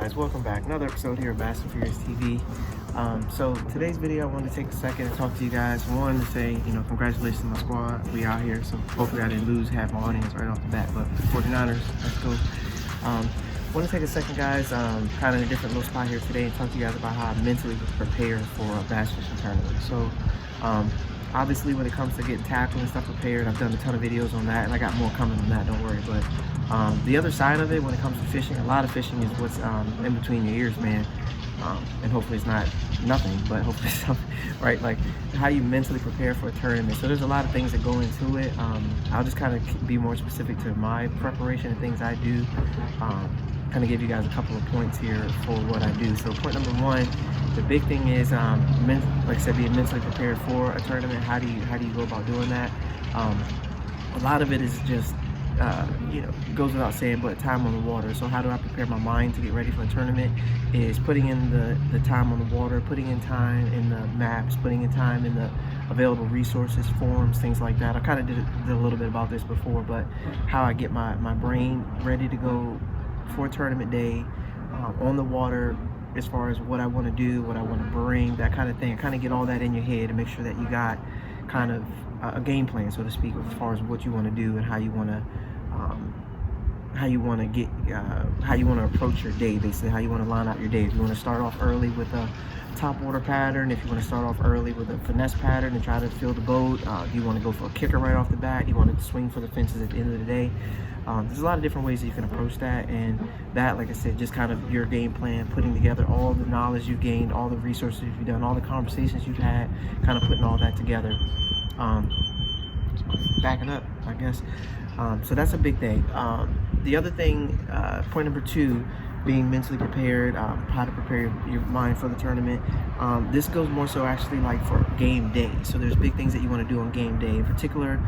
guys, welcome back. Another episode here of Fast and Furious TV. So today's video, I wanted to take a second and talk to you guys. One, to say, congratulations to my squad. We out here, so hopefully I didn't lose half my audience right off the bat, but 49ers, let's go. Want to take a second, guys, kind of in a different little spot here today and talk to you guys about how I mentally prepare for a bass fishing tournament. So, obviously when it comes to getting tackle and stuff prepared, I've done a ton of videos on that, and I got more coming on that, don't worry. But the other side of it, when it comes to fishing, a lot of fishing is what's in between your ears, man. And hopefully it's not nothing, but hopefully it's something, right? Like how you mentally prepare for a tournament. So there's a lot of things that go into it. I'll just kind of be more specific to my preparation and things I do. Kind of give you guys a couple of points here for what I do. So point number one, the big thing is, like I said, being mentally prepared for a tournament. How do you go about doing that? A lot of it is just, goes without saying, but time on the water. So how do I prepare my mind to get ready for a tournament? Is putting in the time on the water, putting in time in the maps, putting in time in the available resources, forums, things like that. I kind of did a little bit about this before, but how I get my brain ready to go for a tournament day, on the water, as far as what I want to do, what I want to bring, that kind of thing. Kind of get all that in your head and make sure that you got kind of a game plan, so to speak, as far as what you want to do and how you want to approach your day, basically how you want to line out your day. If you want to start off early with a top water pattern, if you want to start off early with a finesse pattern and try to fill the boat, if you want to go for a kicker right off the bat, you want to swing for the fences at the end of the day. There's a lot of different ways that you can approach that, and that, like I said, just kind of your game plan, putting together all the knowledge you've gained, all the resources you've done, all the conversations you've had, kind of putting all that together. Backing up, I guess. So that's a big thing. The other thing, point number two, being mentally prepared, how to prepare your mind for the tournament. This goes more so actually like for game day. So there's big things that you want to do on game day. In particular,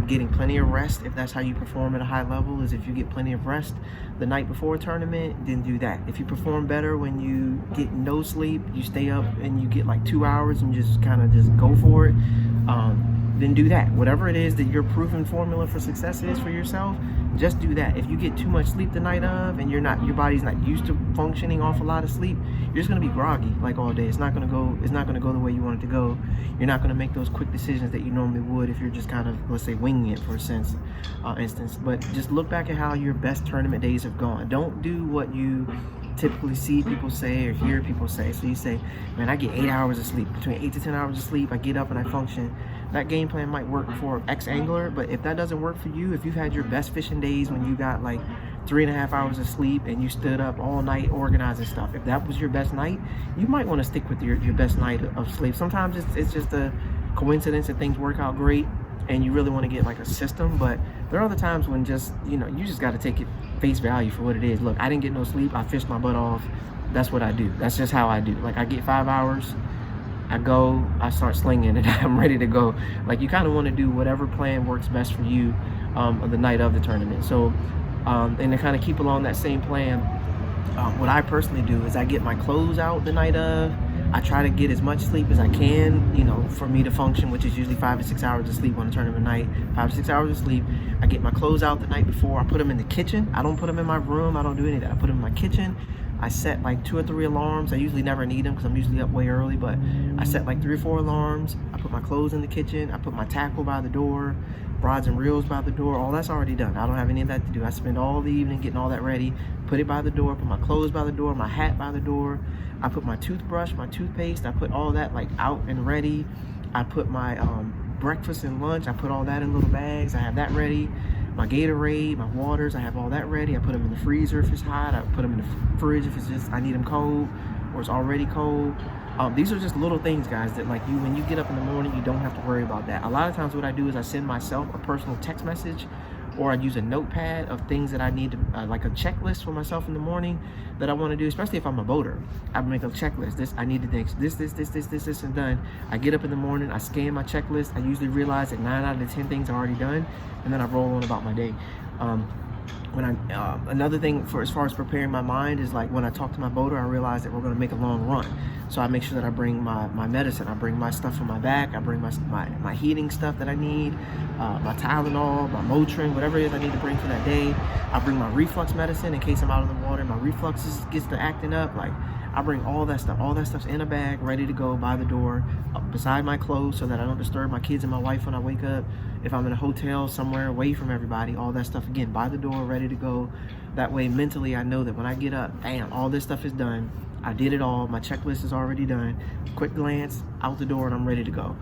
getting plenty of rest. If that's how you perform at a high level, is if you get plenty of rest the night before a tournament, then do that. If you perform better when you get no sleep, you stay up and you get like 2 hours and just kind of just go for it, then do that. Whatever it is that your proven formula for success is for yourself, just do that. If you get too much sleep the night of and your body's not used to functioning off a lot of sleep, you're just gonna be groggy like all day. It's not gonna go the way you want it to go. You're not gonna make those quick decisions that you normally would if you're just kind of, let's say, winging it for a instance. But just look back at how your best tournament days have gone. Don't do what you typically see people say or hear people say. So you say, man, I get 8 hours of sleep, between 8 to 10 hours of sleep, I get up and I function. That game plan might work for X angler, but if that doesn't work for you, if you've had your best fishing days when you got like 3.5 hours of sleep and you stood up all night organizing stuff, if that was your best night, you might want to stick with your best night of sleep. Sometimes it's just a coincidence that things work out great and you really want to get like a system, but there are other times when just, you just got to take it face value for what it is. Look, I didn't get no sleep, I fished my butt off, that's what I do. That's just how I do. Like, I get 5 hours, I go, I start slinging, and I'm ready to go. Like, you kind of want to do whatever plan works best for you the night of the tournament. So, and to kind of keep along that same plan, what I personally do is I get my clothes out the night of. I try to get as much sleep as I can, for me to function, which is usually 5 to 6 hours of sleep on a tournament night. 5 to 6 hours of sleep. I get my clothes out the night before. I put them in the kitchen. I don't put them in my room. I don't do any of that. I put them in my kitchen. I set like 2 or 3 alarms. I usually never need them because I'm usually up way early, but I set like 3 or 4 alarms. I put my clothes in the kitchen. I put my tackle by the door, rods and reels by the door. All that's already done. I don't have any of that to do. I spend all the evening getting all that ready, put it by the door, put my clothes by the door, my hat by the door. I put my toothbrush, my toothpaste, I put all that like out and ready. I put my breakfast and lunch, I put all that in little bags. I have that ready. My Gatorade, my waters, I have all that ready. I put them in the freezer if it's hot. I put them in the fridge if it's just, I need them cold or it's already cold. These are just little things, guys, that like when you get up in the morning, you don't have to worry about that. A lot of times what I do is I send myself a personal text message, or I use a notepad of things that I need to, like a checklist for myself in the morning that I want to do, especially if I'm a boater. I make a checklist. This, I need to do this, and done. I get up in the morning, I scan my checklist. I usually realize that 9 out of the 10 things are already done, and then I roll on about my day. when another thing for as far as preparing my mind is like when I talk to my boater, I realize that we're going to make a long run. So I make sure that I bring my medicine. I bring my stuff for my back. I bring my heating stuff that I need, my Tylenol, my Motrin, whatever it is I need to bring for that day. I bring my reflux medicine in case I'm out in the water. My reflux gets to acting up. Like, I bring all that stuff. All that stuff's in a bag, ready to go by the door, beside my clothes, so that I don't disturb my kids and my wife when I wake up. If I'm in a hotel somewhere away from everybody, all that stuff, again, by the door, ready to go. That way, mentally, I know that when I get up, bam, all this stuff is done. I did it all. My checklist is already done. Quick glance, out the door, and I'm ready to go.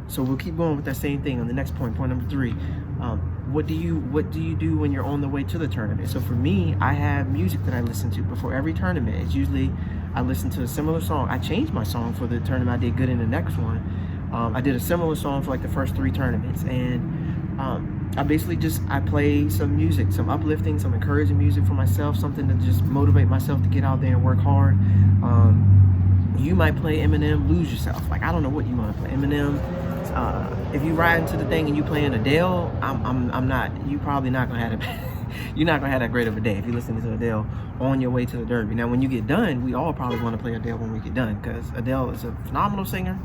So we'll keep going with that same thing on the next point number 3. What do you do when you're on the way to the tournament? So for me, I have music that I listen to before every tournament. It's usually I listen to a similar song. I changed my song for the tournament I did good in the next one. I did a similar song for like the first 3 tournaments, and I play some music, some uplifting, some encouraging music for myself, something to just motivate myself to get out there and work hard. You might play Eminem, Lose Yourself. Like, I don't know what you want to play. Eminem. If you ride into the thing and you playing Adele, you're probably not gonna have it. You're not gonna have that great of a day if you listen to Adele on your way to the Derby. Now, when you get done, we all probably want to play Adele when we get done, because Adele is a phenomenal singer,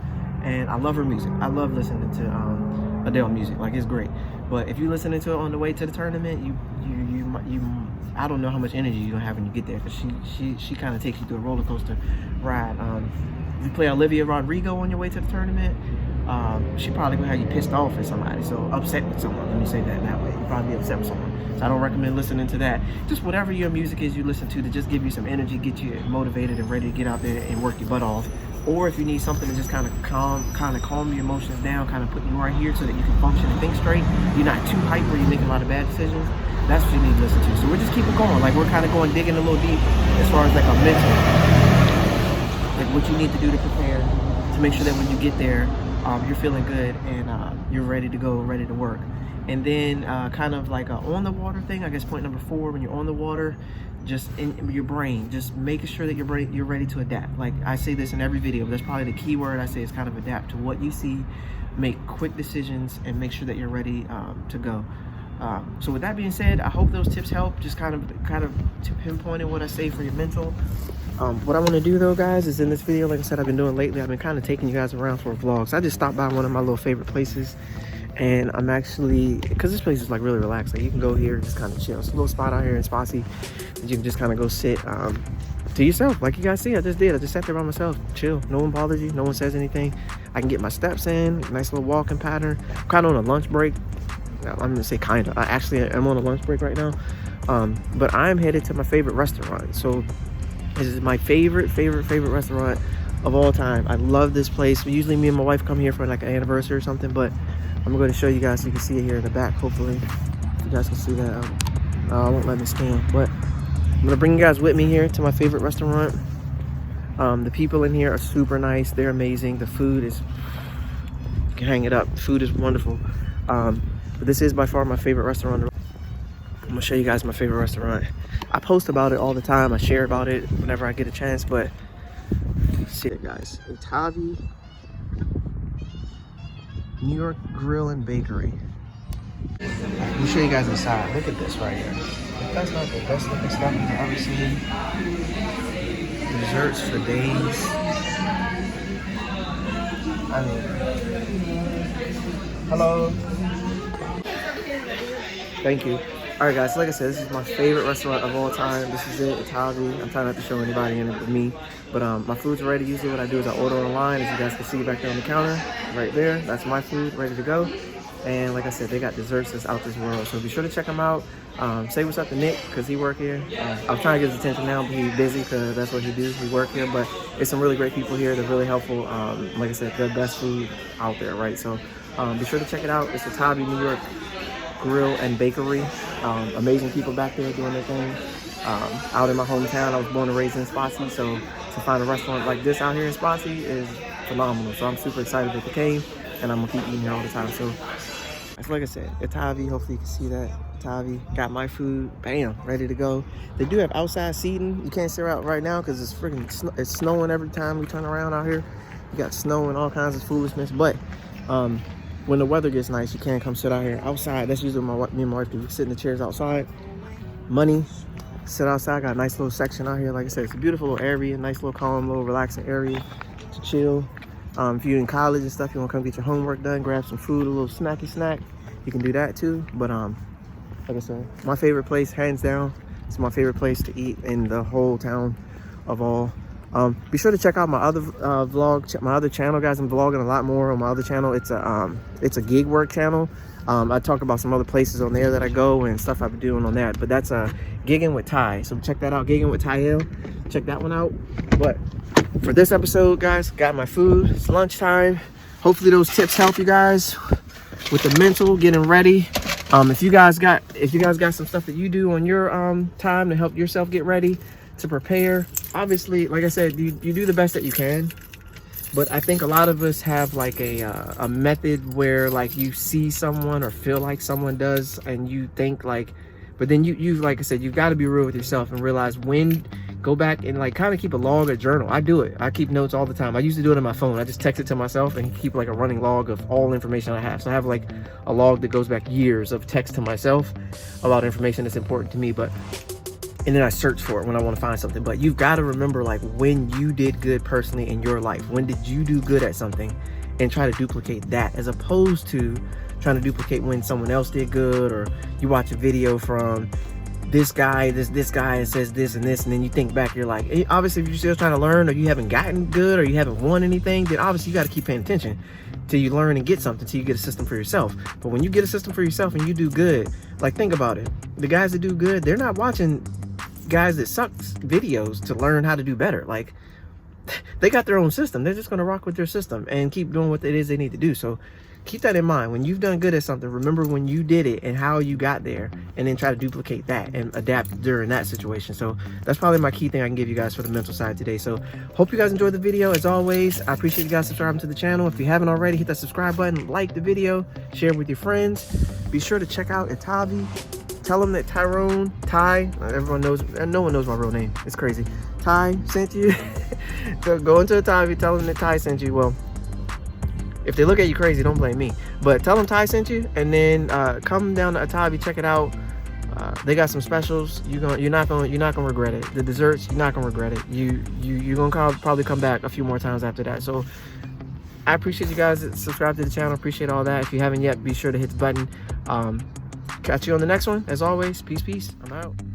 and I love her music. I love listening to Adele music. Like, it's great. But if you're listening to it on the way to the tournament, you I don't know how much energy you're gonna have when you get there, because she kind of takes you through a roller coaster ride. If you play Olivia Rodrigo on your way to the tournament, she probably gonna have you pissed off at somebody, so upset with someone. Let me say that way. You'll probably be upset with someone. So I don't recommend listening to that. Just whatever your music is you listen to just give you some energy, get you motivated and ready to get out there and work your butt off. Or if you need something to just kind of calm your emotions down, kind of put you right here so that you can function and think straight. You're not too hyped where you're making a lot of bad decisions. That's what you need to listen to. So we're just keeping going. Like, we're kind of digging a little deep as far as like a mental, like what you need to do to prepare to make sure that when you get there, you're feeling good and you're ready to go, ready to work. And then kind of like on the water thing, I guess point number 4, when you're on the water, just in your brain, just making sure that you're ready to adapt. Like, I say this in every video, but that's probably the key word I say, is kind of adapt to what you see, make quick decisions, and make sure that you're ready to go. So with that being said, I hope those tips help, just kind of to pinpointing what I say for your mental. What I want to do though, guys, is in this video, like I said, I've been doing lately, I've been kind of taking you guys around for a vlog. So I just stopped by one of my little favorite places, and I'm actually, because this place is like really relaxed, like you can go here and just kind of chill. It's a little spot out here in Spassy that you can just kind of go sit to yourself. Like you guys see, I just sat there by myself, chill. No one bothers you, no one says anything. I can get my steps in, nice little walking pattern. I'm kind of on a lunch break. I'm gonna say kind of. I actually am on a lunch break right now, but I'm headed to my favorite restaurant. So this is my favorite restaurant of all time. I love this place. Usually me and my wife come here for like an anniversary or something, but I'm going to show you guys so you can see it here in the back. Hopefully you guys can see that. I won't let me scan, but I'm gonna bring you guys with me here to my favorite restaurant. The people in here are super nice. They're amazing. The food is, you can hang it up. The food is wonderful. But this is by far my favorite restaurant. I'm gonna show you guys my favorite restaurant. I post about it all the time. I share about it whenever I get a chance, but see it, guys. Otavi New York Grill and Bakery. Let me show you guys inside. Look at this right here. If that's not the best looking stuff you've ever seen. Desserts for days. I mean, hello. Thank you. All right, guys, so like I said, this is my favorite restaurant of all time. This is it, Otavi. I'm trying not to show anybody in it but me. But my food's ready. Usually what I do is I order online. As you guys can see back there on the counter, right there. That's my food, ready to go. And like I said, they got desserts that's out this world. So be sure to check them out. Say what's up to Nick, because he work here. I'm trying to get his attention now, but he's busy because that's what he do. He work here, but it's some really great people here. They're really helpful. Like I said, the best food out there, right? So be sure to check it out. It's Otavi New York Grill and Bakery. Amazing people back there doing their thing. Out in my hometown, I was born and raised in Spassy, so to find a restaurant like this out here in Spassy is phenomenal. So I'm super excited that they came, and I'm gonna keep eating here all the time. So like I said, Otavi, hopefully you can see that. Otavi, got my food, bam, ready to go. They do have outside seating. You can't sit out right now because it's freaking it's snowing every time we turn around out here. You got snow and all kinds of foolishness, but when the weather gets nice, you can come sit out here outside. That's usually me and my wife do. We sit in the chairs outside money. Sit outside. Got a nice little section out here. Like I said, it's a beautiful little area, nice little calm, little relaxing area to chill. If you're in college and stuff, you want to come get your homework done, grab some food, a little snacky snack, you can do that too. But like I said, my favorite place, hands down, it's my favorite place to eat in the whole town of all. Be sure to check out my other vlog, my other channel, guys. I'm vlogging a lot more on my other channel. It's a gig work channel. I talk about some other places on there that I go and stuff I've been doing on that. But that's Gigging with Ty. So check that out, Gigging with Tyel. Check that one out. But for this episode, guys, got my food. It's lunchtime. Hopefully those tips help you guys with the mental, getting ready. If you guys got some stuff that you do on your time to help yourself get ready to prepare, obviously, like I said, you do the best that you can. But I think a lot of us have like a method where like you see someone or feel like someone does and you think like, but then you like I said, you've got to be real with yourself and realize when, go back and like kind of keep a log or journal. I do it. I keep notes all the time. I used to do it on my phone. I just text it to myself and keep like a running log of all information I have. So I have like a log that goes back years of text to myself about information that's important to me. And then I search for it when I want to find something. But you've got to remember like when you did good personally in your life. When did you do good at something and try to duplicate that, as opposed to trying to duplicate when someone else did good, or you watch a video from this guy, this guy says this and this, and then you think back, you're like, obviously if you're still trying to learn, or you haven't gotten good, or you haven't won anything, then obviously you got to keep paying attention till you learn and get something, till you get a system for yourself. But when you get a system for yourself and you do good, like think about it, the guys that do good, they're not watching guys that suck videos to learn how to do better. Like they got their own system. They're just going to rock with their system and keep doing what it is they need to do. So keep that in mind. When you've done good at something, remember when you did it and how you got there, and then try to duplicate that and adapt during that situation. So that's probably my key thing I can give you guys for the mental side today. So hope you guys enjoyed the video. As always, I appreciate you guys subscribing to the channel. If you haven't already, hit that subscribe button, like the video, share it with your friends. Be sure to check out Itavi. Tell them that Ty, everyone knows, no one knows my real name. It's crazy. Ty sent you. So go into Itavi, tell them that Ty sent you. Well, if they look at you crazy, don't blame me. But tell them Ty sent you, and then come down to Itavi, check it out. They got some specials. You're not gonna regret it. The desserts, you're not gonna regret it. You're gonna probably come back a few more times after that. So I appreciate you guys that subscribe to the channel. Appreciate all that. If you haven't yet, be sure to hit the button. Catch you on the next one. As always, peace. I'm out.